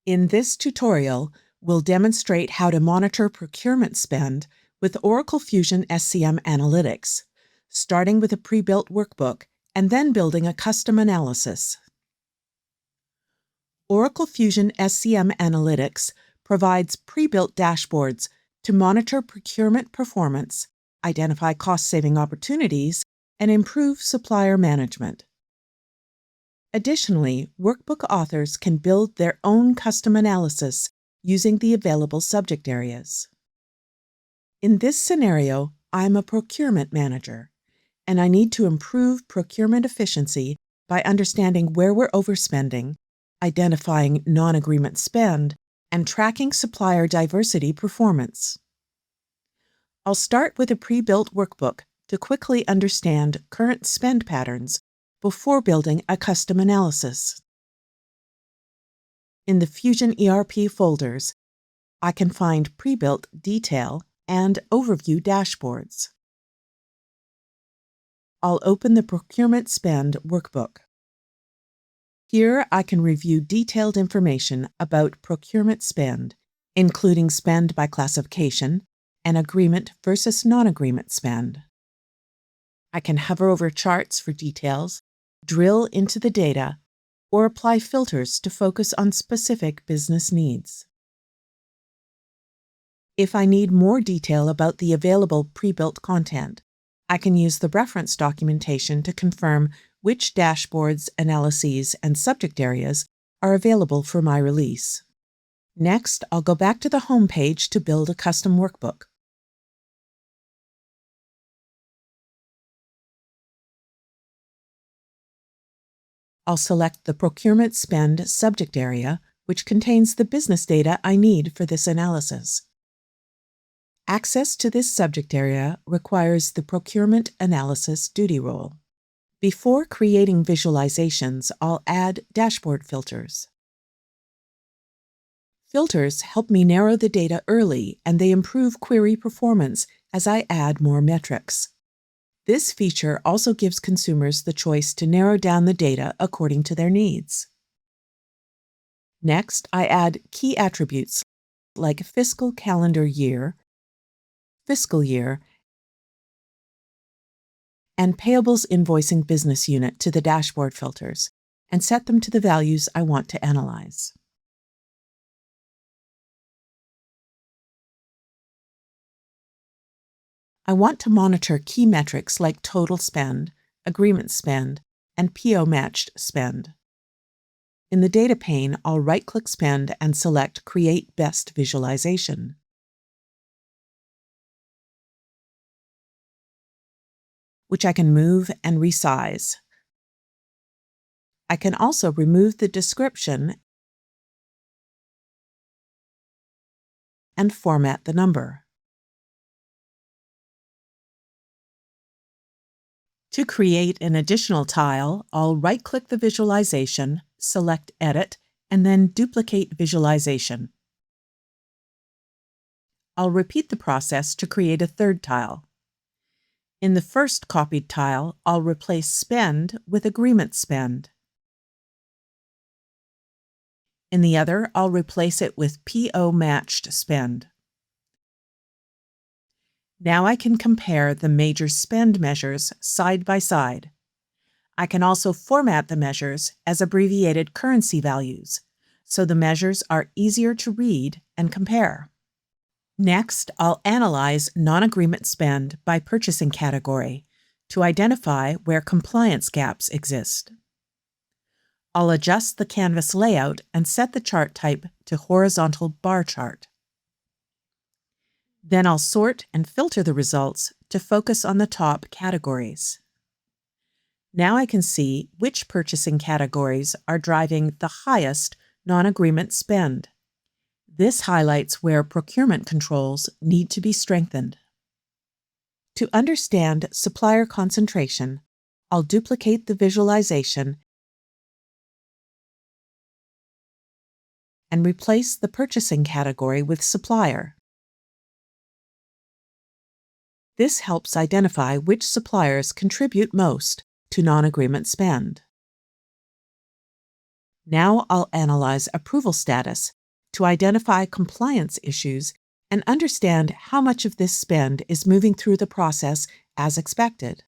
In this tutorial, we'll demonstrate how to monitor procurement spend with Oracle Fusion SCM Analytics, starting with a pre-built workbook and then building a custom analysis. Oracle Fusion SCM Analytics provides pre-built dashboards to monitor procurement performance, identify cost-saving opportunities, and improve supplier management. Additionally, workbook authors can build their own custom analysis using the available subject areas. In this scenario, I'm a procurement manager, and I need to improve procurement efficiency by understanding where we're overspending, identifying non-agreement spend, and tracking supplier diversity performance. I'll start with a pre-built workbook to quickly understand current spend patterns before building a custom analysis. In the Fusion ERP folders, I can find pre-built detail and overview dashboards. I'll open the Procurement Spend workbook. Here I can review detailed information about procurement spend, including spend by classification and agreement versus non-agreement spend. I can hover over charts for details, drill into the data, or apply filters to focus on specific business needs. If I need more detail about the available pre-built content, I can use the reference documentation to confirm which dashboards, analyses, and subject areas are available for my release. Next, I'll go back to the home page to build a custom workbook. I'll select the Procurement Spend subject area, which contains the business data I need for this analysis. Access to this subject area requires the Procurement Analysis duty role. Before creating visualizations, I'll add dashboard filters. Filters help me narrow the data early, and they improve query performance as I add more metrics. This feature also gives consumers the choice to narrow down the data according to their needs. Next, I add key attributes like fiscal calendar year, fiscal year, and payables invoicing business unit to the dashboard filters and set them to the values I want to analyze. I want to monitor key metrics like total spend, agreement spend, and PO-matched spend. In the data pane, I'll right-click Spend and select Create Best Visualization. Which I can move and resize. I can also remove the description and format the number. To create an additional tile, I'll right-click the visualization, select Edit, and then Duplicate Visualization. I'll repeat the process to create a third tile. In the first copied tile, I'll replace Spend with Agreement Spend. In the other, I'll replace it with PO-matched spend. Now I can compare the major spend measures side by side. I can also format the measures as abbreviated currency values, so the measures are easier to read and compare. Next, I'll analyze non-agreement spend by purchasing category to identify where compliance gaps exist. I'll adjust the canvas layout and set the chart type to horizontal bar chart. Then I'll sort and filter the results to focus on the top categories. Now I can see which purchasing categories are driving the highest non-agreement spend. This highlights where procurement controls need to be strengthened. To understand supplier concentration, I'll duplicate the visualization and replace the purchasing category with Supplier. This helps identify which suppliers contribute most to non-agreement spend. Now I'll analyze approval status to identify compliance issues and understand how much of this spend is moving through the process as expected.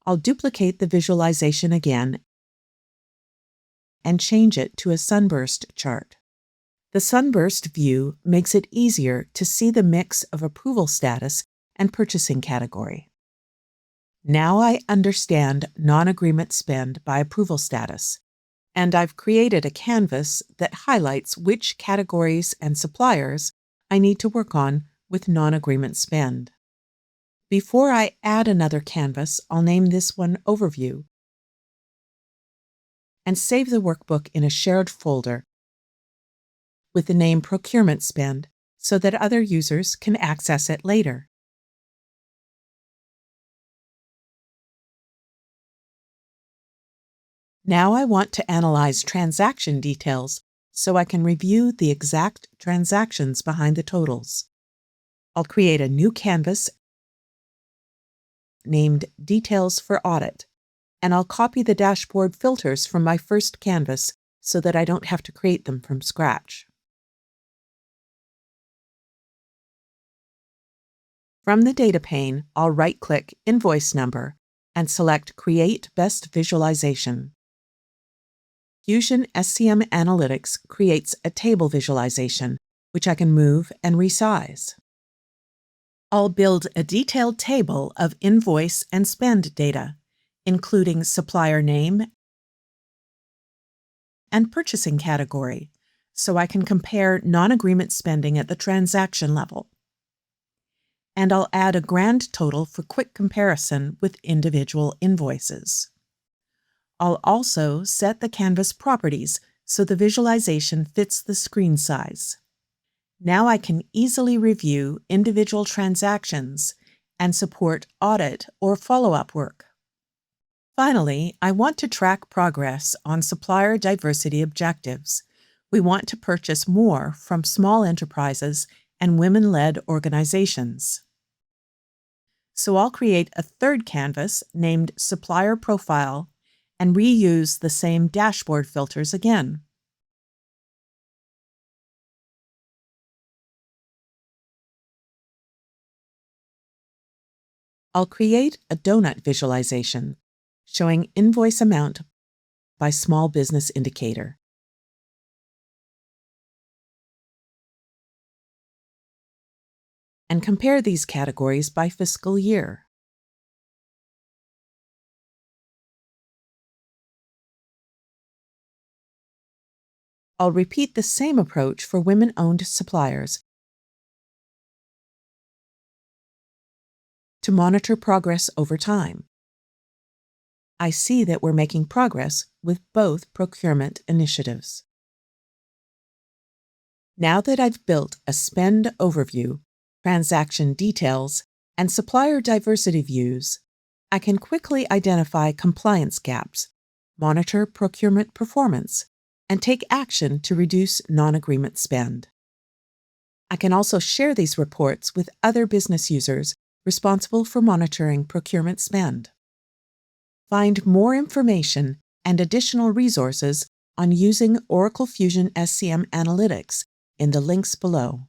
I'll duplicate the visualization again and change it to a sunburst chart. The sunburst view makes it easier to see the mix of approval status and purchasing category. Now I understand non-agreement spend by approval status, and I've created a canvas that highlights which categories and suppliers I need to work on with non-agreement spend. Before I add another canvas, I'll name this one Overview and save the workbook in a shared folder with the name Procurement Spend so that other users can access it later. Now I want to analyze transaction details so I can review the exact transactions behind the totals. I'll create a new canvas named Details for Audit, and I'll copy the dashboard filters from my first canvas so that I don't have to create them from scratch. From the data pane, I'll right-click Invoice Number and select Create Best Visualization. Fusion SCM Analytics creates a table visualization, which I can move and resize. I'll build a detailed table of invoice and spend data, including supplier name and purchasing category, so I can compare non-agreement spending at the transaction level. And I'll add a grand total for quick comparison with individual invoices. I'll also set the canvas properties so the visualization fits the screen size. Now I can easily review individual transactions and support audit or follow-up work. Finally, I want to track progress on supplier diversity objectives. We want to purchase more from small enterprises and women-led organizations. So I'll create a third canvas named Supplier Profile and reuse the same dashboard filters again. I'll create a donut visualization showing invoice amount by small business indicator. And compare these categories by fiscal year. I'll repeat the same approach for women-owned suppliers to monitor progress over time. I see that we're making progress with both procurement initiatives. Now that I've built a spend overview, transaction details, and supplier diversity views, I can quickly identify compliance gaps, monitor procurement performance, and take action to reduce non-agreement spend. I can also share these reports with other business users responsible for monitoring procurement spend. Find more information and additional resources on using Oracle Fusion SCM Analytics in the links below.